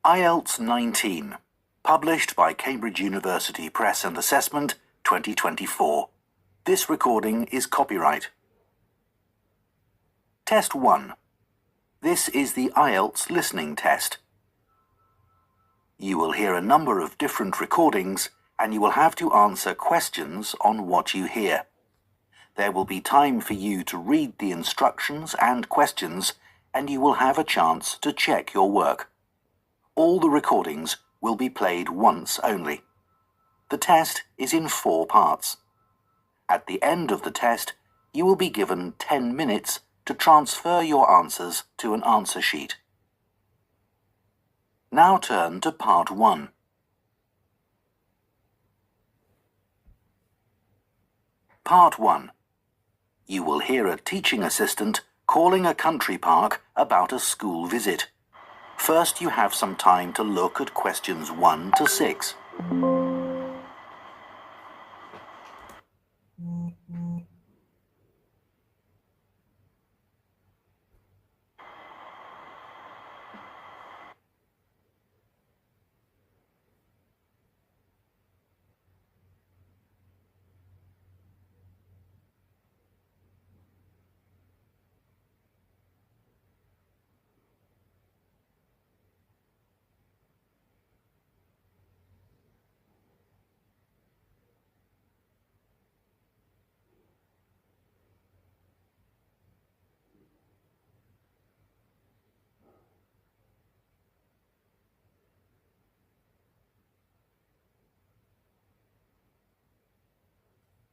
IELTS 19, published by Cambridge University Press and Assessment, 2024. This recording is copyright. Test 1. This is the IELTS listening test. You will hear a number of different recordings and you will have to answer questions on what you hear. There will be time for you to read the instructions and questions and you will have a chance to check your work. All the recordings will be played once only. The test is in 4 parts. At the end of the test, you will be given 10 minutes to transfer your answers to an answer sheet. Now turn to Part 1. Part 1. You will hear a teaching assistant calling a country park about a school visit. First, you have some time to look at questions 1 to 6.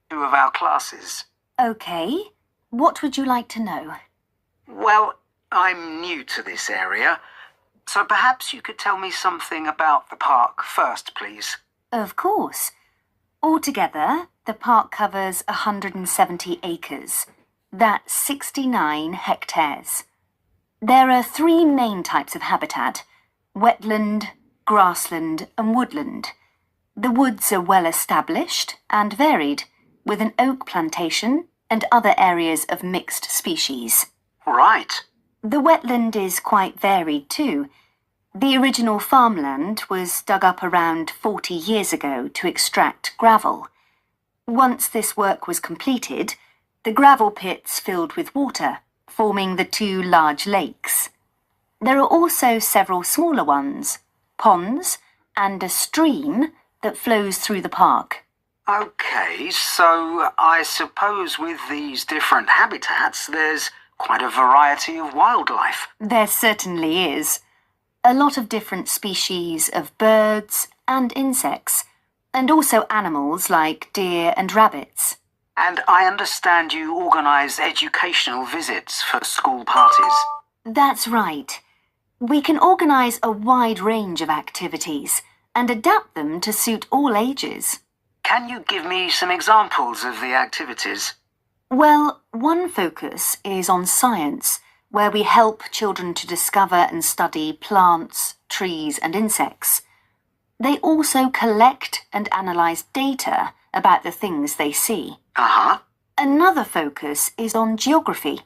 Two of our classes. OK. What would you like to know? Well, I'm new to this area, so perhaps you could tell me something about the park first, please. Of course. Altogether, the park covers 170 acres. That's 69 hectares. There are 3 main types of habitat: wetland, grassland and woodland. The woods are well established and varied, with an oak plantation and other areas of mixed species. Right. The wetland is quite varied too. The original farmland was dug up around 40 years ago to extract gravel. Once this work was completed, the gravel pits filled with water, forming the 2 large lakes. There are also several smaller ones, ponds, and a stream that flows through the park. OK, so I suppose with these different habitats, there's quite a variety of wildlife. There certainly is. A lot of different species of birds and insects, and also animals like deer and rabbits. And I understand you organise educational visits for school parties. That's right. We can organise a wide range of activities and adapt them to suit all ages. Can you give me some examples of the activities? Well, one focus is on science, where we help children to discover and study plants, trees and insects. They also collect and analyse data about the things they see. Another focus is on geography.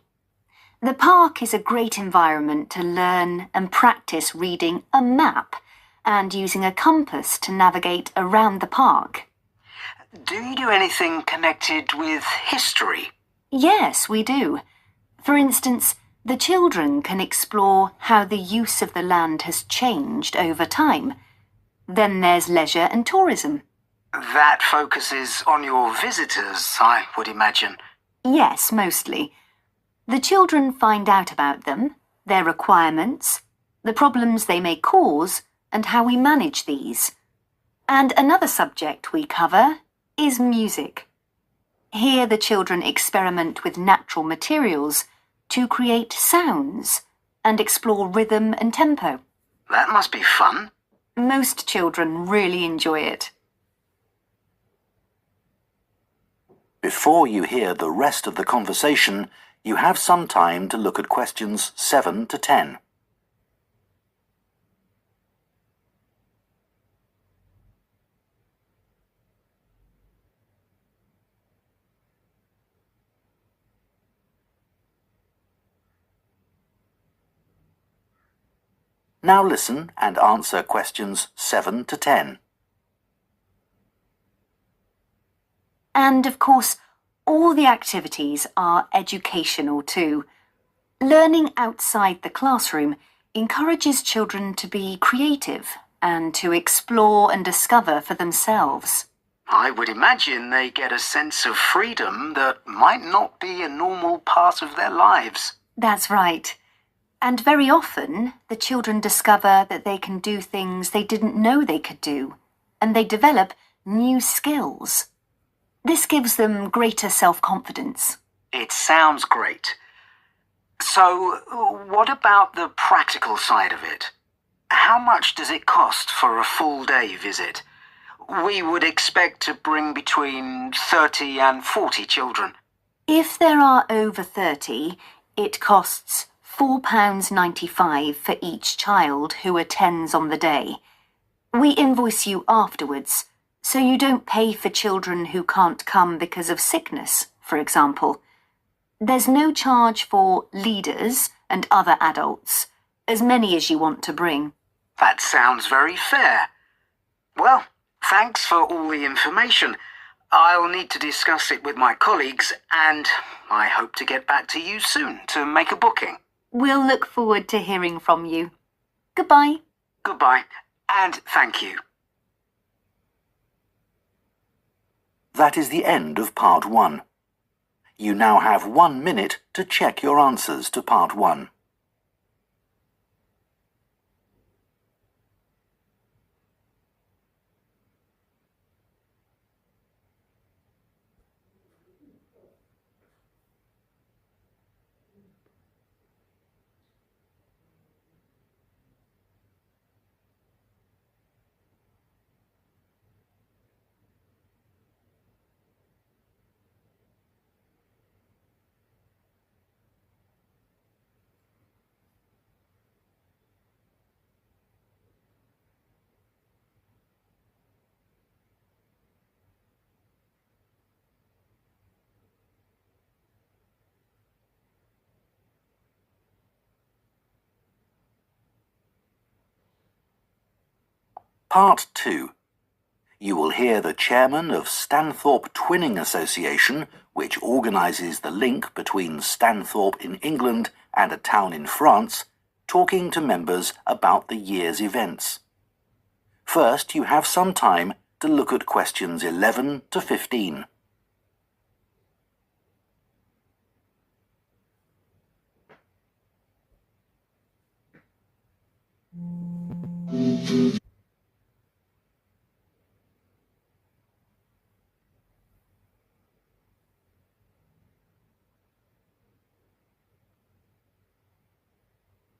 The park is a great environment to learn and practice reading a map and using a compass to navigate around the park. Do you do anything connected with history? Yes, we do. For instance, the children can explore how the use of the land has changed over time. Then there's leisure and tourism. That focuses on your visitors, I would imagine. Yes, mostly. The children find out about them, their requirements, the problems they may cause, and how we manage these. And another subject we cover is music. Here the children experiment with natural materials to create sounds and explore rhythm and tempo. That must be fun. Most children really enjoy it. Before you hear the rest of the conversation, you have some time to look at questions 7 to 10. Now listen and answer questions 7 to 10. And of course, all the activities are educational too. Learning outside the classroom encourages children to be creative and to explore and discover for themselves. I would imagine they get a sense of freedom that might not be a normal part of their lives. That's right. And very often, the children discover that they can do things they didn't know they could do, and they develop new skills. This gives them greater self-confidence. It sounds great. So, what about the practical side of it? How much does it cost for a full-day visit? We would expect to bring between 30 and 40 children. If there are over 30, it costs £4.95 for each child who attends on the day. We invoice you afterwards, so you don't pay for children who can't come because of sickness, for example. There's no charge for leaders and other adults, as many as you want to bring. That sounds very fair. Well, thanks for all the information. I'll need to discuss it with my colleagues, and I hope to get back to you soon to make a booking. We'll look forward to hearing from you. Goodbye. Goodbye, and thank you. That is the end of Part 1. You now have 1 minute to check your answers to Part 1. Part 2. You will hear the chairman of Stanthorpe Twinning Association, which organises the link between Stanthorpe in England and a town in France, talking to members about the year's events. First, you have some time to look at questions 11 to 15.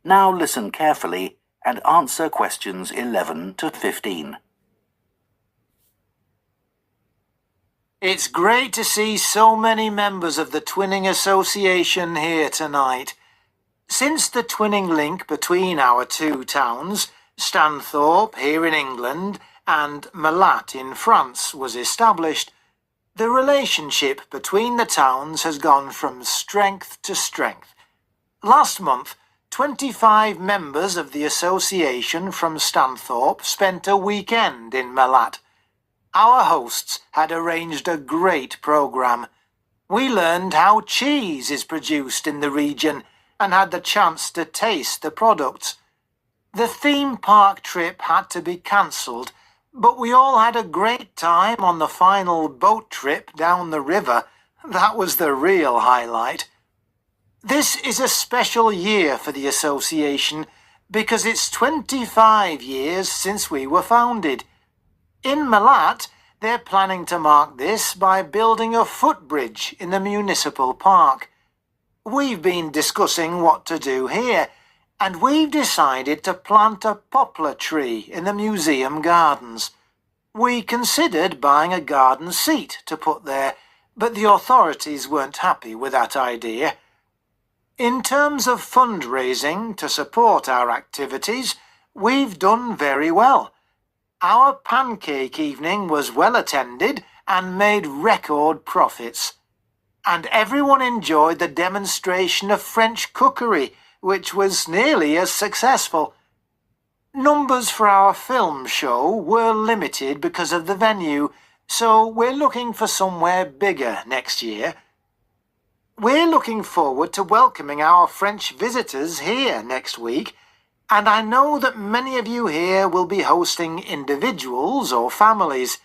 Now listen carefully and answer questions 11 to 15. It's great to see so many members of the Twinning Association here tonight. Since the twinning link between our two towns, Stanthorpe here in England and Malat in France, was established, the relationship between the towns has gone from strength to strength. Last month, 25 members of the association from Stanthorpe spent a weekend in Malat. Our hosts had arranged a great programme. We learned how cheese is produced in the region and had the chance to taste the products. The theme park trip had to be cancelled, but we all had a great time on the final boat trip down the river. That was the real highlight. This is a special year for the association because it's 25 years since we were founded. In Malat, they're planning to mark this by building a footbridge in the municipal park. We've been discussing what to do here, and we've decided to plant a poplar tree in the museum gardens. We considered buying a garden seat to put there, but the authorities weren't happy with that idea. In terms of fundraising to support our activities, we've done very well. Our pancake evening was well attended and made record profits. And everyone enjoyed the demonstration of French cookery, which was nearly as successful. Numbers for our film show were limited because of the venue, so we're looking for somewhere bigger next year. We're looking forward to welcoming our French visitors here next week, and I know that many of you here will be hosting individuals or families.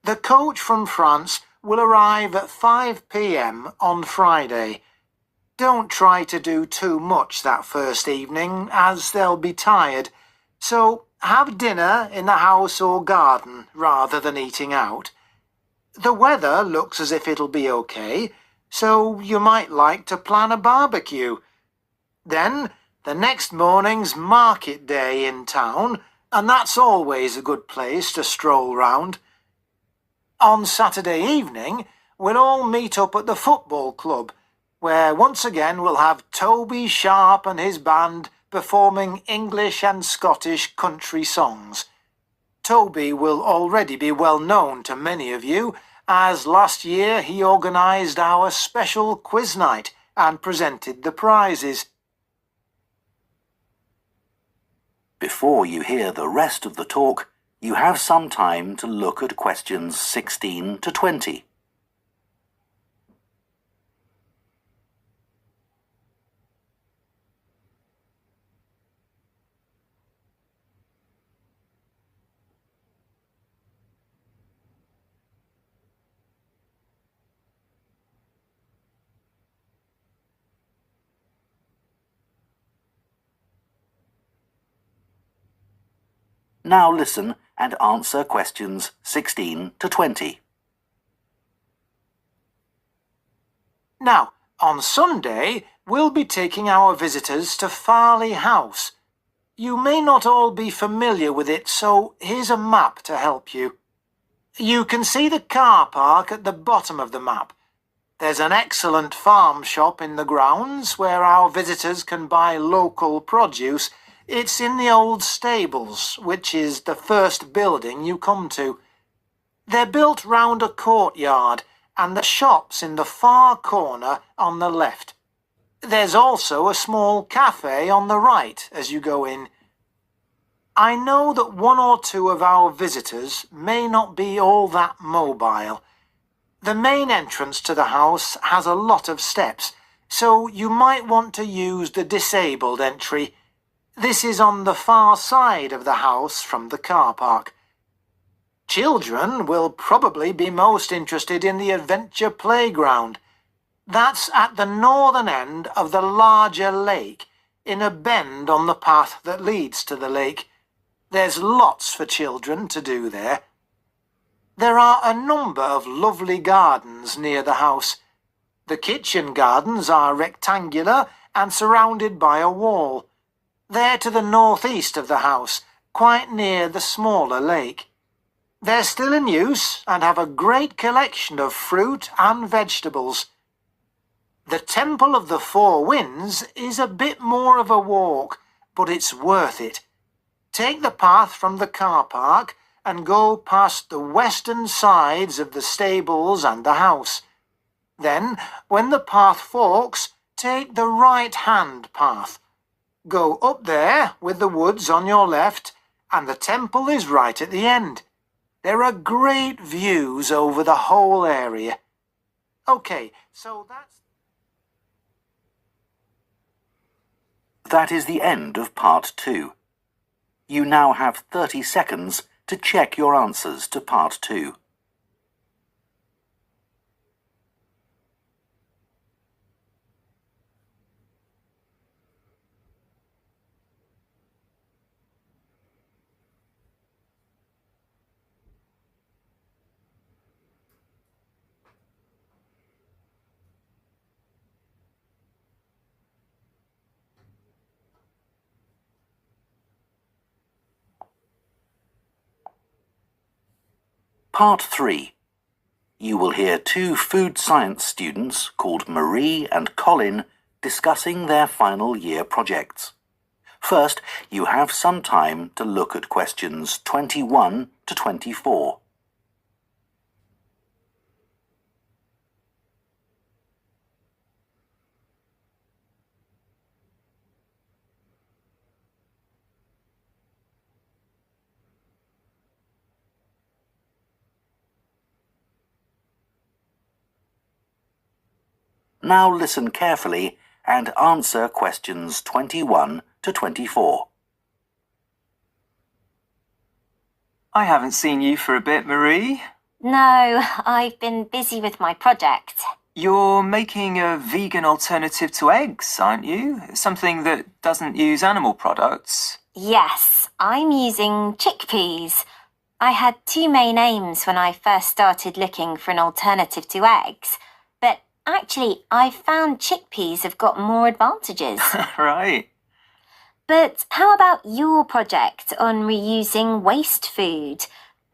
The coach from France will arrive at 5 p.m. on Friday. Don't try to do too much that first evening, as they'll be tired, so have dinner in the house or garden rather than eating out. The weather looks as if it'll be okay, so you might like to plan a barbecue. Then, the next morning's market day in town, and that's always a good place to stroll round. On Saturday evening, we'll all meet up at the football club, where once again we'll have Toby Sharp and his band performing English and Scottish country songs. Toby will already be well known to many of you, as last year he organised our special quiz night and presented the prizes. Before you hear the rest of the talk, you have some time to look at questions 16 to 20. Now listen and answer questions 16 to 20. Now, on Sunday, we'll be taking our visitors to Farley House. You may not all be familiar with it, so here's a map to help you. You can see the car park at the bottom of the map. There's an excellent farm shop in the grounds where our visitors can buy local produce. It's in the old stables, which is the first building you come to. They're built round a courtyard, and the shop's in the far corner on the left. There's also a small cafe on the right as you go in. I know that one or two of our visitors may not be all that mobile. The main entrance to the house has a lot of steps, so you might want to use the disabled entry. This is on the far side of the house from the car park. Children will probably be most interested in the adventure playground. That's at the northern end of the larger lake, in a bend on the path that leads to the lake. There's lots for children to do there. There are a number of lovely gardens near the house. The kitchen gardens are rectangular and surrounded by a wall. They're to the northeast of the house, quite near the smaller lake. They're still in use and have a great collection of fruit and vegetables. The Temple of the Four Winds is a bit more of a walk, but it's worth it. Take the path from the car park and go past the western sides of the stables and the house. Then, when the path forks, take the right-hand path. Go up there with the woods on your left, and the temple is right at the end. There are great views over the whole area. OK, so That is the end of part 2. You now have 30 seconds to check your answers to part 2. Part 3. You will hear 2 food science students called Marie and Colin discussing their final year projects. First, you have some time to look at questions 21 to 24. Now listen carefully and answer questions 21 to 24. I haven't seen you for a bit, Marie. No, I've been busy with my project. You're making a vegan alternative to eggs, aren't you? Something that doesn't use animal products. Yes, I'm using chickpeas. I had two main aims when I first started looking for an alternative to eggs, but actually I found chickpeas have got more advantages. Right. But how about your project on reusing waste food?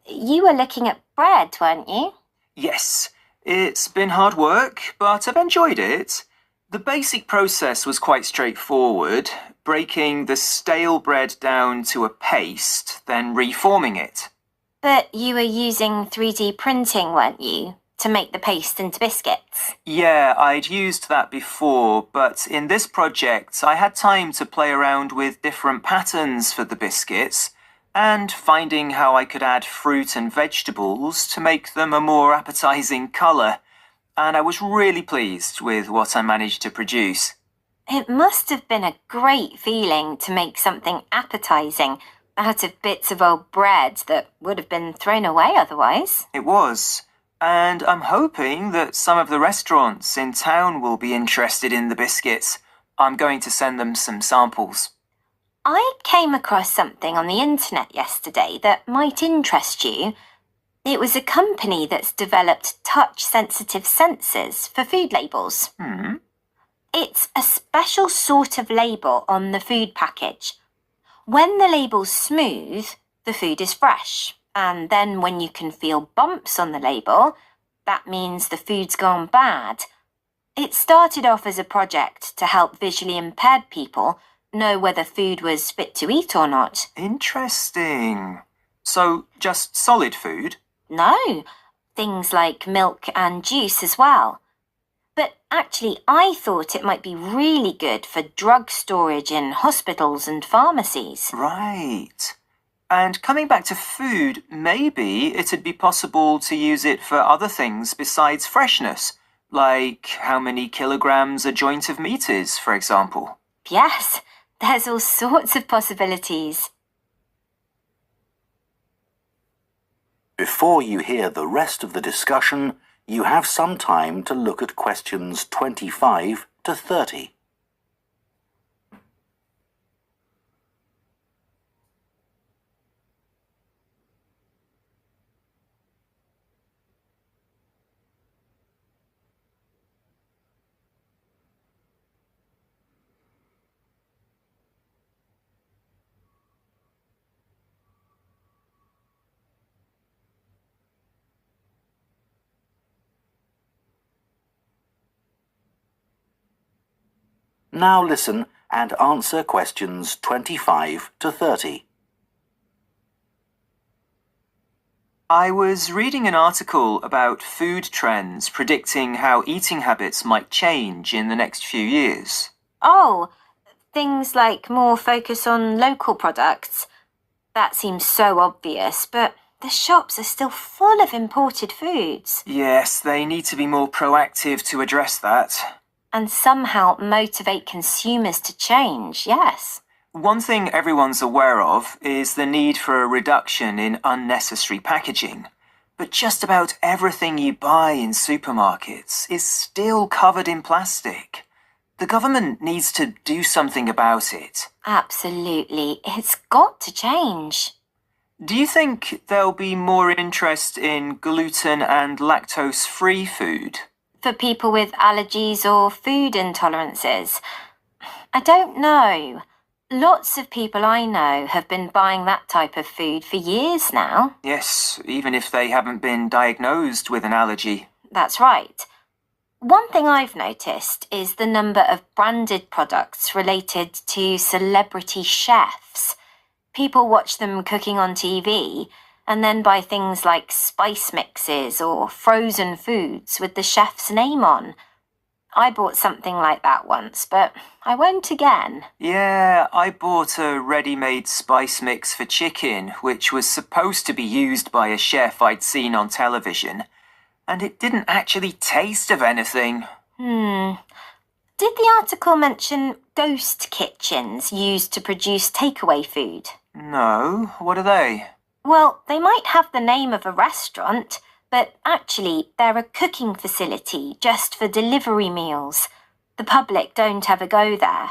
You were looking at bread, weren't you? Yes, it's been hard work, but I've enjoyed it. The basic process was quite straightforward, breaking the stale bread down to a paste, then reforming it. But you were using 3D printing, weren't you, to make the paste into biscuits? Yeah, I'd used that before, but in this project I had time to play around with different patterns for the biscuits and finding how I could add fruit and vegetables to make them a more appetizing colour, and I was really pleased with what I managed to produce. It must have been a great feeling to make something appetizing out of bits of old bread that would have been thrown away otherwise. It was. And I'm hoping that some of the restaurants in town will be interested in the biscuits. I'm going to send them some samples. I came across something on the internet yesterday that might interest you. It was a company that's developed touch-sensitive sensors for food labels. It's a special sort of label on the food package. When the label's smooth, the food is fresh. And then when you can feel bumps on the label, that means the food's gone bad. It started off as a project to help visually impaired people know whether food was fit to eat or not. Interesting. So, just solid food? No, things like milk and juice as well. But actually, I thought it might be really good for drug storage in hospitals and pharmacies. Right. And coming back to food, maybe it'd be possible to use it for other things besides freshness, like how many kilograms a joint of meat is, for example. Yes, there's all sorts of possibilities. Before you hear the rest of the discussion, you have some time to look at questions 25 to 30. Now listen and answer questions 25 to 30. I was reading an article about food trends predicting how eating habits might change in the next few years. Oh, things like more focus on local products. That seems so obvious, but the shops are still full of imported foods. Yes, they need to be more proactive to address that. And somehow motivate consumers to change, yes. One thing everyone's aware of is the need for a reduction in unnecessary packaging. But just about everything you buy in supermarkets is still covered in plastic. The government needs to do something about it. Absolutely. It's got to change. Do you think there'll be more interest in gluten and lactose-free food? For people with allergies or food intolerances? I don't know. Lots of people I know have been buying that type of food for years now. Yes, even if they haven't been diagnosed with an allergy. That's right. One thing I've noticed is the number of branded products related to celebrity chefs. People watch them cooking on TV and then buy things like spice mixes or frozen foods with the chef's name on. I bought something like that once, but I won't again. Yeah, I bought a ready-made spice mix for chicken, which was supposed to be used by a chef I'd seen on television, and it didn't actually taste of anything. Did the article mention ghost kitchens used to produce takeaway food? No, what are they? Well, they might have the name of a restaurant, but actually they're a cooking facility just for delivery meals. The public don't ever go there.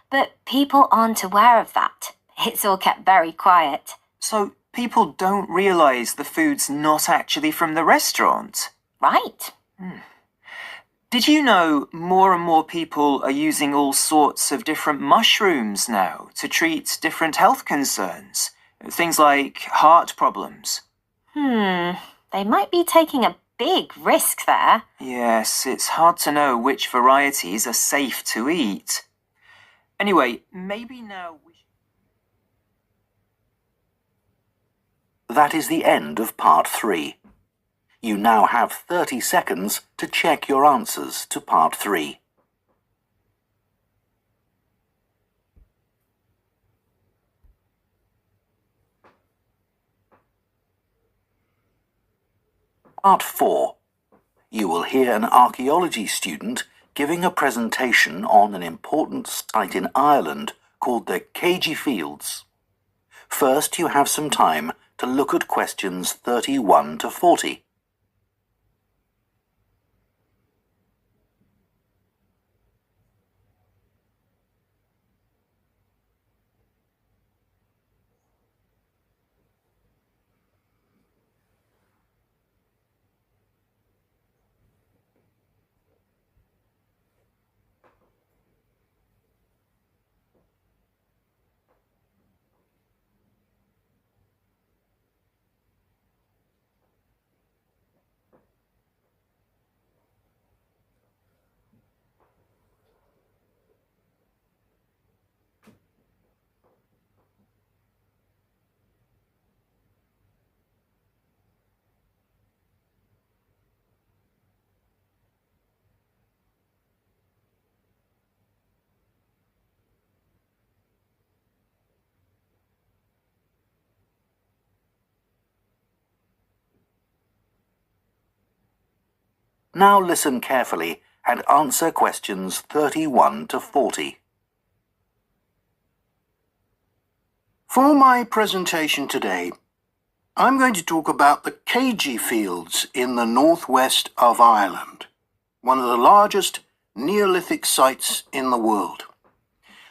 But people aren't aware of that. It's all kept very quiet. So people don't realise the food's not actually from the restaurant? Right. Did you know more and more people are using all sorts of different mushrooms now to treat different health concerns? Things like heart problems. They might be taking a big risk there. Yes, it's hard to know which varieties are safe to eat. Anyway, maybe now we... That is the end of part 3. You now have 30 seconds to check your answers to part 3. Part 4. You will hear an archaeology student giving a presentation on an important site in Ireland called the Cagey Fields. First, you have some time to look at questions 31 to 40. Now listen carefully and answer questions 31 to 40. For my presentation today, I'm going to talk about the Cagey Fields in the northwest of Ireland, one of the largest Neolithic sites in the world.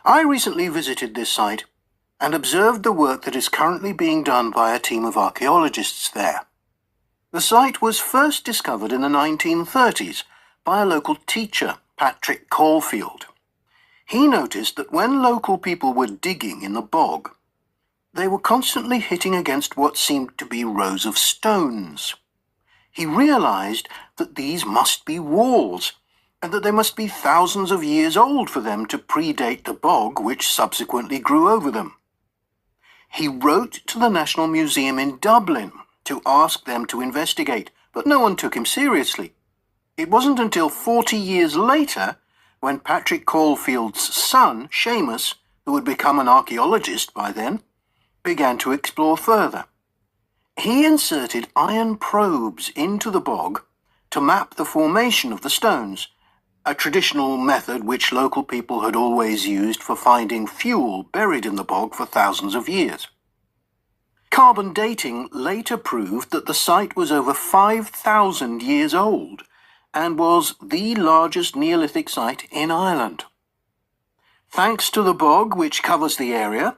I recently visited this site and observed the work that is currently being done by a team of archaeologists there. The site was first discovered in the 1930s by a local teacher, Patrick Caulfield. He noticed that when local people were digging in the bog, they were constantly hitting against what seemed to be rows of stones. He realized that these must be walls, and that they must be thousands of years old for them to predate the bog which subsequently grew over them. He wrote to the National Museum in Dublin to ask them to investigate, but no one took him seriously. It wasn't until 40 years later, when Patrick Caulfield's son, Seamus, who had become an archaeologist by then, began to explore further. He inserted iron probes into the bog to map the formation of the stones, a traditional method which local people had always used for finding fuel buried in the bog for thousands of years. Carbon dating later proved that the site was over 5,000 years old and was the largest Neolithic site in Ireland. Thanks to the bog which covers the area,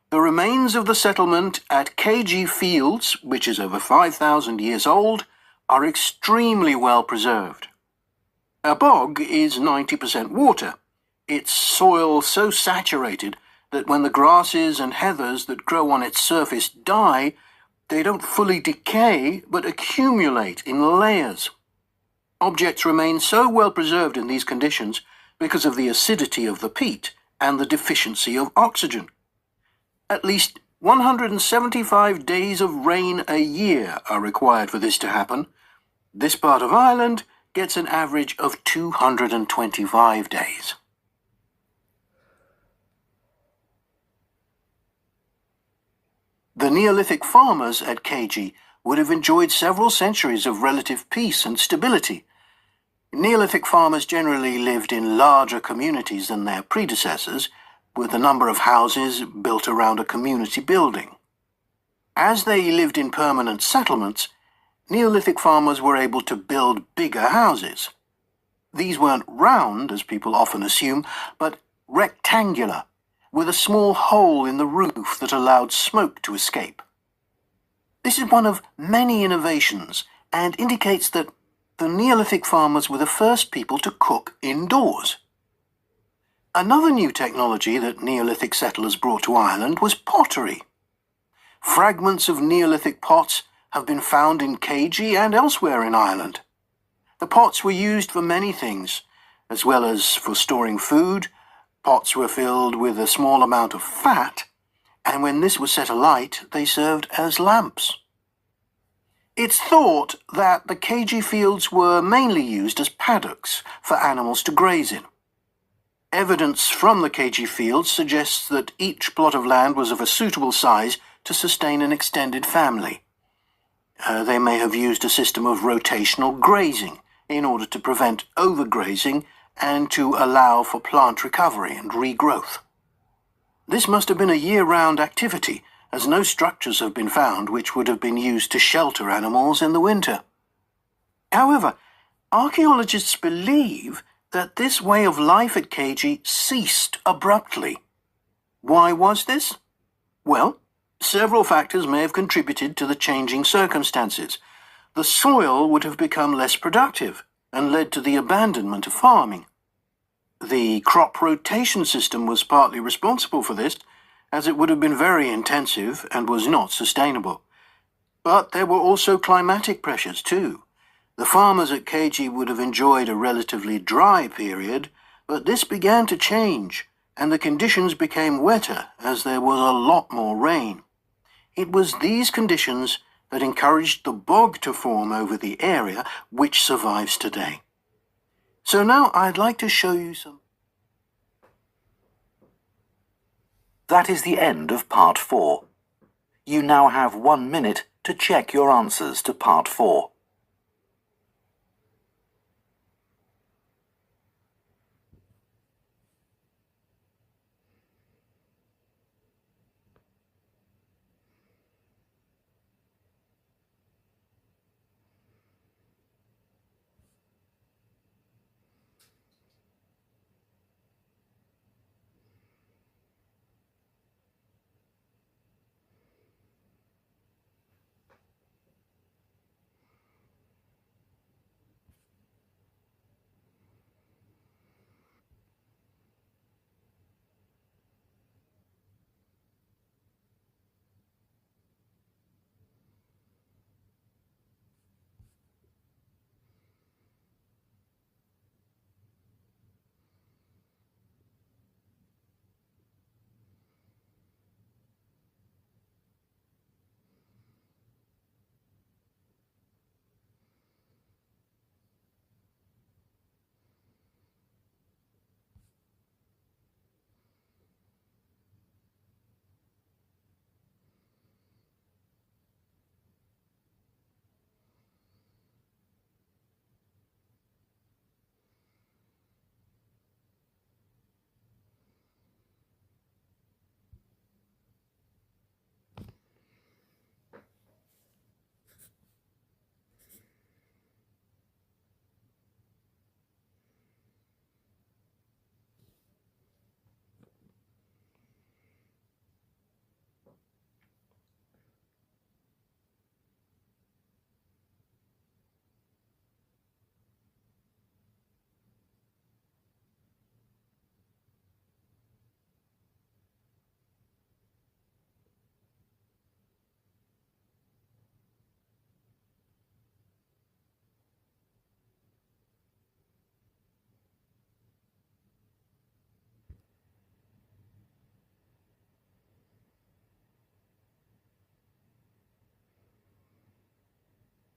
the remains of the settlement at Cagey Fields, which is over 5,000 years old, are extremely well preserved. A bog is 90% water, its soil so saturated that when the grasses and heathers that grow on its surface die, they don't fully decay but accumulate in layers. Objects remain so well preserved in these conditions because of the acidity of the peat and the deficiency of oxygen. At least 175 days of rain a year are required for this to happen. This part of Ireland gets an average of 225 days. The Neolithic farmers at Cagey would have enjoyed several centuries of relative peace and stability. Neolithic farmers generally lived in larger communities than their predecessors, with a number of houses built around a community building. As they lived in permanent settlements, Neolithic farmers were able to build bigger houses. These weren't round, as people often assume, but rectangular, with a small hole in the roof that allowed smoke to escape. This is one of many innovations and indicates that the Neolithic farmers were the first people to cook indoors. Another new technology that Neolithic settlers brought to Ireland was pottery. Fragments of Neolithic pots have been found in Keiji and elsewhere in Ireland. The pots were used for many things, as well as for storing food. Pots were filled with a small amount of fat, and when this was set alight, they served as lamps. It's thought that the Keiji fields were mainly used as paddocks for animals to graze in. Evidence from the Keiji fields suggests that each plot of land was of a suitable size to sustain an extended family. They may have used a system of rotational grazing in order to prevent overgrazing and to allow for plant recovery and regrowth. This must have been a year-round activity, as no structures have been found which would have been used to shelter animals in the winter. However, archaeologists believe that this way of life at Keiji ceased abruptly. Why was this? Well, several factors may have contributed to the changing circumstances. The soil would have become less productive and led to the abandonment of farming. The crop rotation system was partly responsible for this, as it would have been very intensive and was not sustainable. But there were also climatic pressures too. The farmers at Keiji would have enjoyed a relatively dry period, but this began to change, and the conditions became wetter as there was a lot more rain. It was these conditions that encouraged the bog to form over the area, which survives today. So now I'd like to show you some. That is the end of part 4. You now have 1 minute to check your answers to part 4.